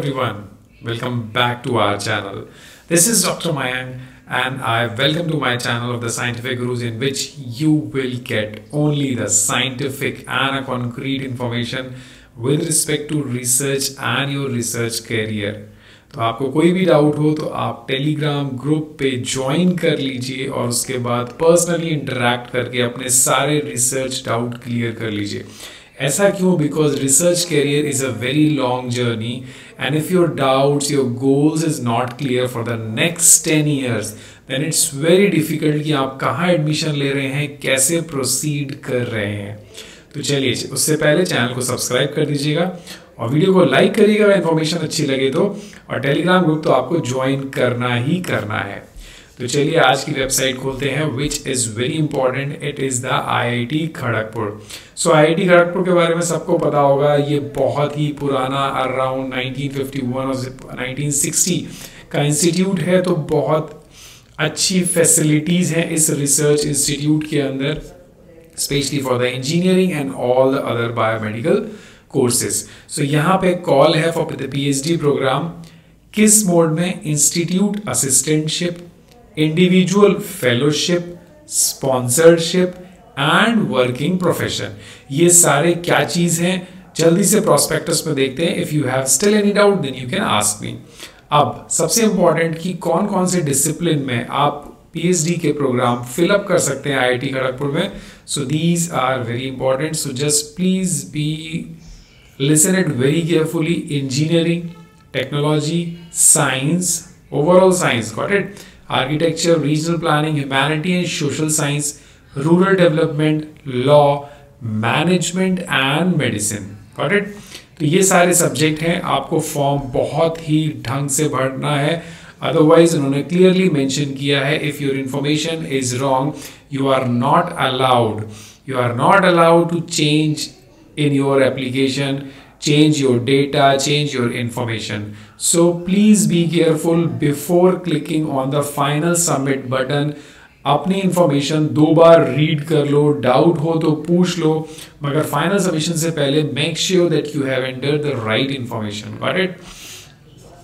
everyone, welcome back to our channel. This is Dr. Mayank and I welcome to my channel of the Scientific Gurus, in which you will get only the scientific and a concrete information with respect to research and your research career. तो आपको कोई भी doubt हो तो आप Telegram group पे join कर लीजिए और उसके बाद पर्सनली इंटरैक्ट करके अपने सारे रिसर्च डाउट क्लियर कर लीजिए. ऐसा क्यों? Because research career is a very long journey and if your doubts, your goals is not clear for the next 10 years, then it's very difficult कि आप कहाँ एडमिशन ले रहे हैं, कैसे प्रोसीड कर रहे हैं. तो चलिए, उससे पहले चैनल को सब्सक्राइब कर दीजिएगा और वीडियो को लाइक करिएगा इन्फॉर्मेशन अच्छी लगे तो, और टेलीग्राम ग्रुप तो आपको ज्वाइन करना ही करना है. तो चलिए आज की वेबसाइट खोलते हैं, which is very important. It is the IIT Kharagpur. So IIT Kharagpur के बारे में सबको पता होगा. ये बहुत ही पुराना, अराउंड 1951 और 1960 का इंस्टीट्यूट है. तो बहुत अच्छी फैसिलिटीज़ हैं इस रिसर्च इंस्टीट्यूट के अंदर, specially for the engineering and all the other biomedical courses. So यहाँ पे कॉल है फॉर द PhD प्रोग्राम. किस मोड में? Institute assistantship, individual fellowship, sponsorship and working profession. ये सारे क्या चीज हैं, जल्दी से प्रोस्पेक्टस में देखते हैं. If you have still any doubt then you can ask me. अब सबसे इंपॉर्टेंट कि कौन कौन से डिसिप्लिन में आप PhD के प्रोग्राम फिलअप कर सकते हैं IIT खड़गपुर में. So these are very important. So just please be listen it very carefully. Engineering, technology, science, overall science, got it. Architecture, regional planning, humanity and social science, rural development, law, management and medicine. Got it? तो ये सारे subject हैं. आपको form बहुत ही ढंग से भरना है, अदरवाइज उन्होंने क्लियरली मेंशन किया है, if your information is wrong you are not allowed to change in your application, change your data, change your information. So please be careful before clicking on the final submit button. अपनी information 2 बार read कर लो, doubt हो तो पूछ लो, मगर final submission से पहले make sure that you have entered the right information. Got it?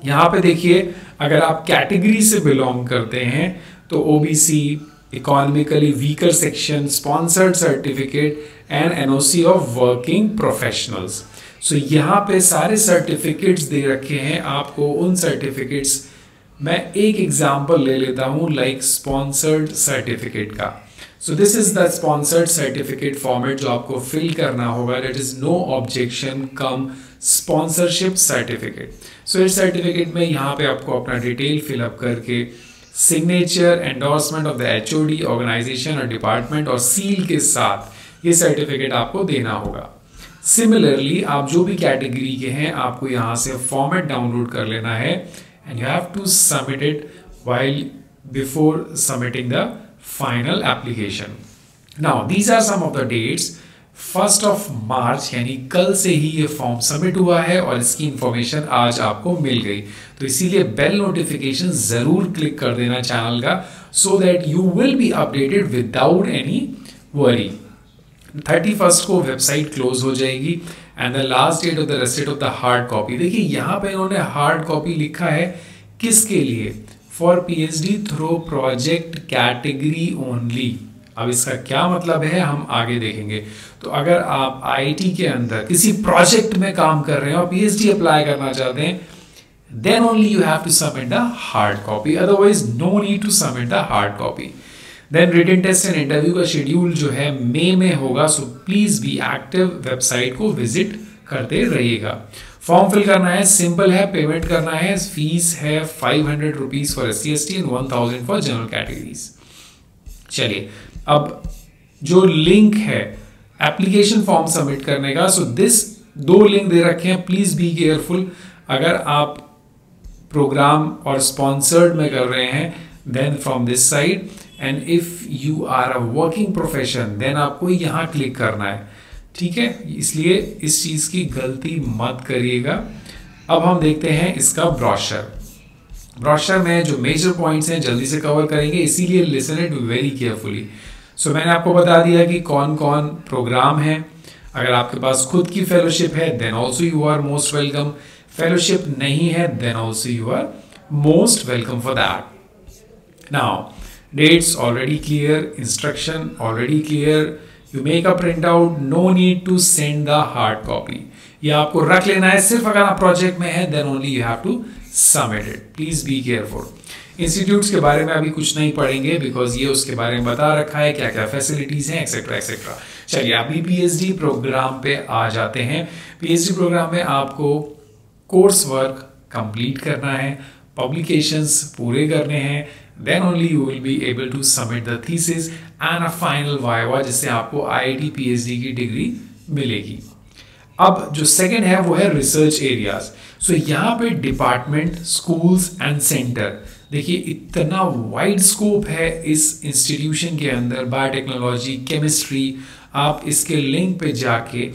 यहाँ पे देखिए, अगर आप कैटेगरी से बिलोंग करते हैं तो OBC, economically weaker section, sponsored certificate and NOC of working professionals. So यहाँ पे सारे सर्टिफिकेट्स दे रखे हैं आपको. उन सर्टिफिकेट्स मैं एक एग्जांपल ले लेता हूँ, लाइक स्पॉन्सर्ड सर्टिफिकेट का. So this is the sponsored certificate format जो आपको फिल करना होगा. That is no objection cum sponsorship certificate. So इस सर्टिफिकेट में यहाँ पे आपको अपना डिटेल फिलअप करके signature, endorsement of the HOD, organisation और डिपार्टमेंट और सील के साथ ये सर्टिफिकेट आपको देना होगा. सिमिलरली आप जो भी कैटेगरी के हैं आपको यहाँ से फॉर्मेट डाउनलोड कर लेना है and you have to submit it while before submitting the final application. Now these are some of the dates. 1 March यानी कल से ही ये फॉर्म सबमिट हुआ है और इसकी इंफॉर्मेशन आज आपको मिल गई. तो इसीलिए बेल नोटिफिकेशन जरूर क्लिक कर देना चैनल का, so that you will be updated without any worry. 31 को वेबसाइट क्लोज हो जाएगी and the last date of the receipt of the hard copy. देखिए यहाँ पे इन्होंने हार्ड कॉपी लिखा है किसके लिए? For PhD through project category only. अब इसका क्या मतलब है हम आगे देखेंगे. तो अगर आप IIT के अंदर किसी प्रोजेक्ट में काम कर रहे हैं और PhD अप्लाई करना चाहते हैं, then only you have to submit the hard copy. Otherwise, no need to submit the hard copy. Then written test and interview का शेड्यूल जो है मई में होगा. So please be active, website को विजिट करते रहिएगा. फॉर्म फिल करना है, सिंपल है. पेमेंट करना है, फीस है 500 rupees for SC/ST and 1000 for general categories. चलिए, अब जो लिंक है एप्लीकेशन फॉर्म सबमिट करने का, सो दिस 2 लिंक दे रखे हैं. Please be careful. अगर आप प्रोग्राम और स्पॉन्सर्ड में कर रहे हैं then from this side, and if you are a working profession then आपको यहाँ क्लिक करना है. ठीक है, इसलिए इस चीज की गलती मत करिएगा. अब हम देखते हैं इसका ब्रोशर में जो मेजर पॉइंट्स हैं जल्दी से कवर करेंगे, इसीलिए लिसन इट वेरी केयरफुली. सो मैंने आपको बता दिया कि कौन कौन प्रोग्राम है. अगर आपके पास खुद की फेलोशिप है then also you are most welcome. Fellowship नहीं है, then also you are most welcome for that. Now dates already clear, instruction already clear, you make a printout, no need to send the hard copy. ये आपको रख लेना है, सिर्फ अगर आप प्रोजेक्ट में है then only you have to submit it. Please be careful. Institutes के बारे में अभी कुछ नहीं पढ़ेंगे बिकॉज ये उसके बारे में बता रखा है, क्या क्या फैसिलिटीज हैं एक्सेट्रा एक्सेट्रा. चलिए अभी पीएचडी प्रोग्राम पे आ जाते हैं. पीएचडी प्रोग्राम में आपको कोर्स वर्क कंप्लीट करना है, पब्लिकेशंस पूरे करने हैं, then only you will be able to submit the thesis and a final viva जिससे आपको IIT PhD की डिग्री मिलेगी. अब जो सेकंड है वो है रिसर्च एरियाज. सो यहाँ पे डिपार्टमेंट, स्कूल्स एंड सेंटर, देखिए इतना वाइड स्कोप है इस इंस्टीट्यूशन के अंदर. बायोटेक्नोलॉजी, केमिस्ट्री, आप इसके लिंक पे जाके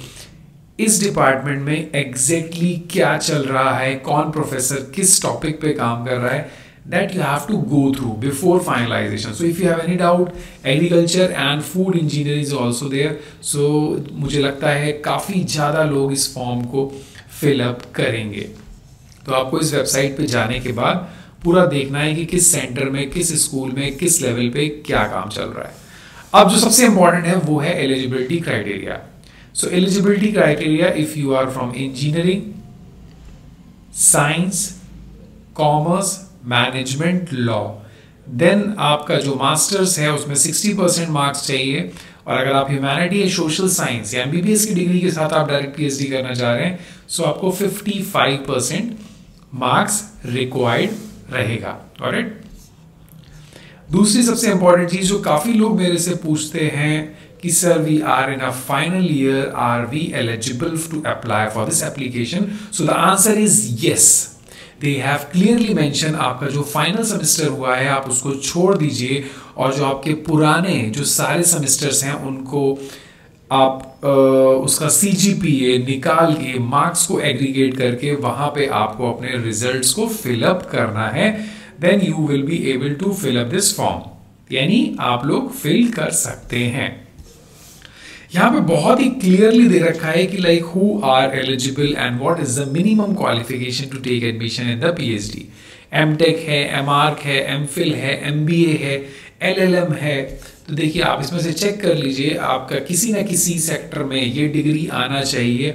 इस डिपार्टमेंट में एग्जैक्टली क्या चल रहा है, कौन प्रोफेसर किस टॉपिक पे काम कर रहा है, that you have to go through before finalization. So if you have any doubt, agriculture and food engineering is also there. So मुझे लगता है काफ़ी ज़्यादा लोग इस फॉर्म को fill up करेंगे. तो आपको इस वेबसाइट पे जाने के बाद पूरा देखना है कि किस सेंटर में, किस स्कूल में, किस लेवल पे क्या काम चल रहा है. अब जो सबसे इंपॉर्टेंट है वो है eligibility criteria. So eligibility criteria, if you are from engineering, science, commerce, management, law, then आपका जो मास्टर्स है उसमें 60% मार्क्स चाहिए. और अगर आप ह्यूमैनिटी या सोशल साइंस या एमबीबीएस की डिग्री के साथ आप डायरेक्ट पीएचडी करना चाह रहे हैं, सो आपको 55% मार्क्स रिक्वायर्ड रहेगा. ऑलराइट. दूसरी सबसे इंपॉर्टेंट चीज जो काफी लोग मेरे से पूछते हैं कि sir we are in a final year, are we eligible to apply for this application? So the answer is yes. They have clearly mention आपका जो फाइनल सेमेस्टर हुआ है आप उसको छोड़ दीजिए और जो आपके पुराने जो सारे सेमेस्टर्स हैं उनको आप उसका CGPA निकाल के मार्क्स को एग्रीगेट करके वहां पे आपको अपने रिजल्ट्स को फिलअप करना है. Then you will be able to fill up this form, यानी आप लोग फिल कर सकते हैं. यहाँ पे बहुत ही क्लियरली दे रखा है कि like who are eligible and what is the minimum qualification to take admission in the PhD. MTech है, एमआर्क है, एमफिल है, एमबीए है, एलएलएम है. तो देखिए आप इसमें से चेक कर लीजिए, आपका किसी ना किसी सेक्टर में ये डिग्री आना चाहिए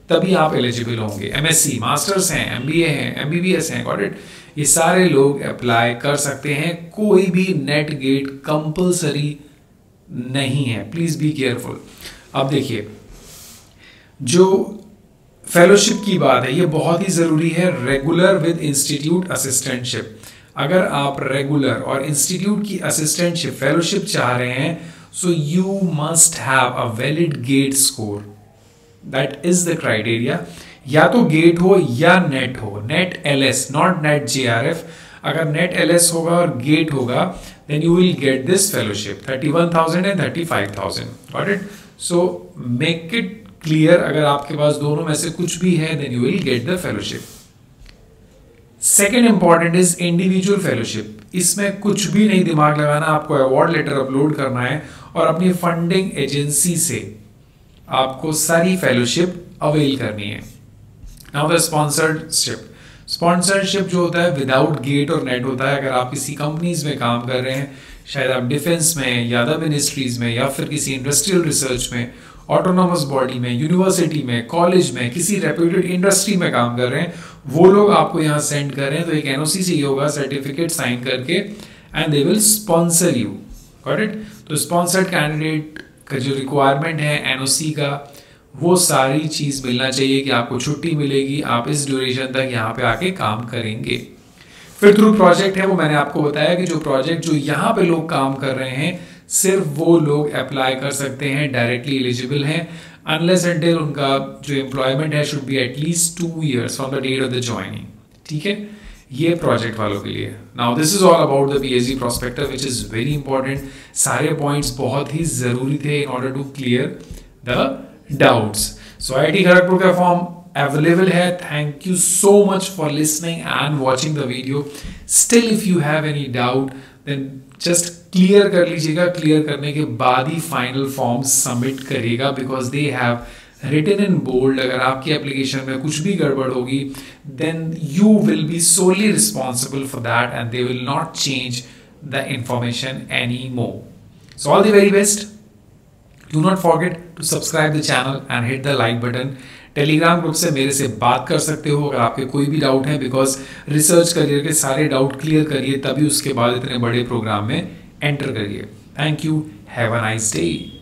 तभी आप एलिजिबल होंगे. एमएससी, मास्टर्स हैं, एमबीए हैं, एमबीबीएस हैं, गॉट इट. ये सारे लोग अप्लाई कर सकते हैं. कोई भी नेट गेट कंपल्सरी नहीं है. Please be careful. अब देखिए जो फेलोशिप की बात है ये बहुत ही जरूरी है. Regular with institute assistantship. अगर आप रेगुलर और इंस्टीट्यूट की असिस्टेंटशिप फेलोशिप चाह रहे हैं, so you must have a valid GATE score. That is the criteria. या तो गेट हो या नेट हो. NET LS, not NET JRF. अगर नेट एलएस होगा और गेट होगा then you will get this fellowship 31,000 and 35,000. Got it? So make it clear, अगर आपके पास दोनों में से कुछ भी है then you will get the fellowship. Second important is individual fellowship. इसमें कुछ भी नहीं दिमाग लगाना, आपको अवार्ड लेटर अपलोड करना है और अपनी फंडिंग एजेंसी से आपको सारी फेलोशिप अवेल करनी है. Now the sponsorship. स्पॉन्सरशिप जो होता है विदाउट गेट और नेट होता है. अगर आप किसी कंपनीज में काम कर रहे हैं, शायद आप डिफेंस में या द मिनिस्ट्रीज में या फिर किसी इंडस्ट्रियल रिसर्च में, ऑटोनोमस बॉडी में, यूनिवर्सिटी में, कॉलेज में, किसी रेप्यूटेड इंडस्ट्री में काम कर रहे हैं, वो लोग आपको यहाँ सेंड कर रहे हैं तो एक एनओसी चाहिए होगा, सर्टिफिकेट साइन करके, and they will sponsor you. Got it. तो स्पॉन्सर्ड कैंडिडेट का जो रिक्वायरमेंट है एनओसी का, वो सारी चीज मिलना चाहिए कि आपको छुट्टी मिलेगी, आप इस ड्यूरेशन तक यहाँ पे आके काम करेंगे. फिर थ्रू प्रोजेक्ट है, वो मैंने आपको बताया कि जो प्रोजेक्ट जो यहाँ पे लोग काम कर रहे हैं सिर्फ वो लोग अप्लाई कर सकते हैं, डायरेक्टली एलिजिबल हैं, अनलेस अंटिल उनका जो एम्प्लॉयमेंट है should be at least 2 years from the date of the joining. ठीक है, ये प्रोजेक्ट वालों के लिए. Now this is all about the PhD prospectus which is very important. सारे पॉइंट्स बहुत ही जरूरी थे in order to clear the doubts. So IIT Kharagpur का फॉर्म अवेलेबल है. Thank you so much for listening and watching the video. Still if you have any doubt then just clear कर लीजिएगा. क्लियर करने के बाद ही फाइनल फॉर्म सबमिट करिएगा because they have written in bold, अगर आपकी एप्लीकेशन में कुछ भी गड़बड़ होगी, then you will be solely responsible for that and they will not change the information anymore. So all the very best. Do not forget to subscribe the channel and hit the like button. Telegram group से मेरे से बात कर सकते हो अगर आपके कोई भी डाउट है, बिकॉज रिसर्च करियर के सारे डाउट क्लियर करिए, तभी उसके बाद इतने बड़े प्रोग्राम में एंटर करिए. Thank you. Have a nice day.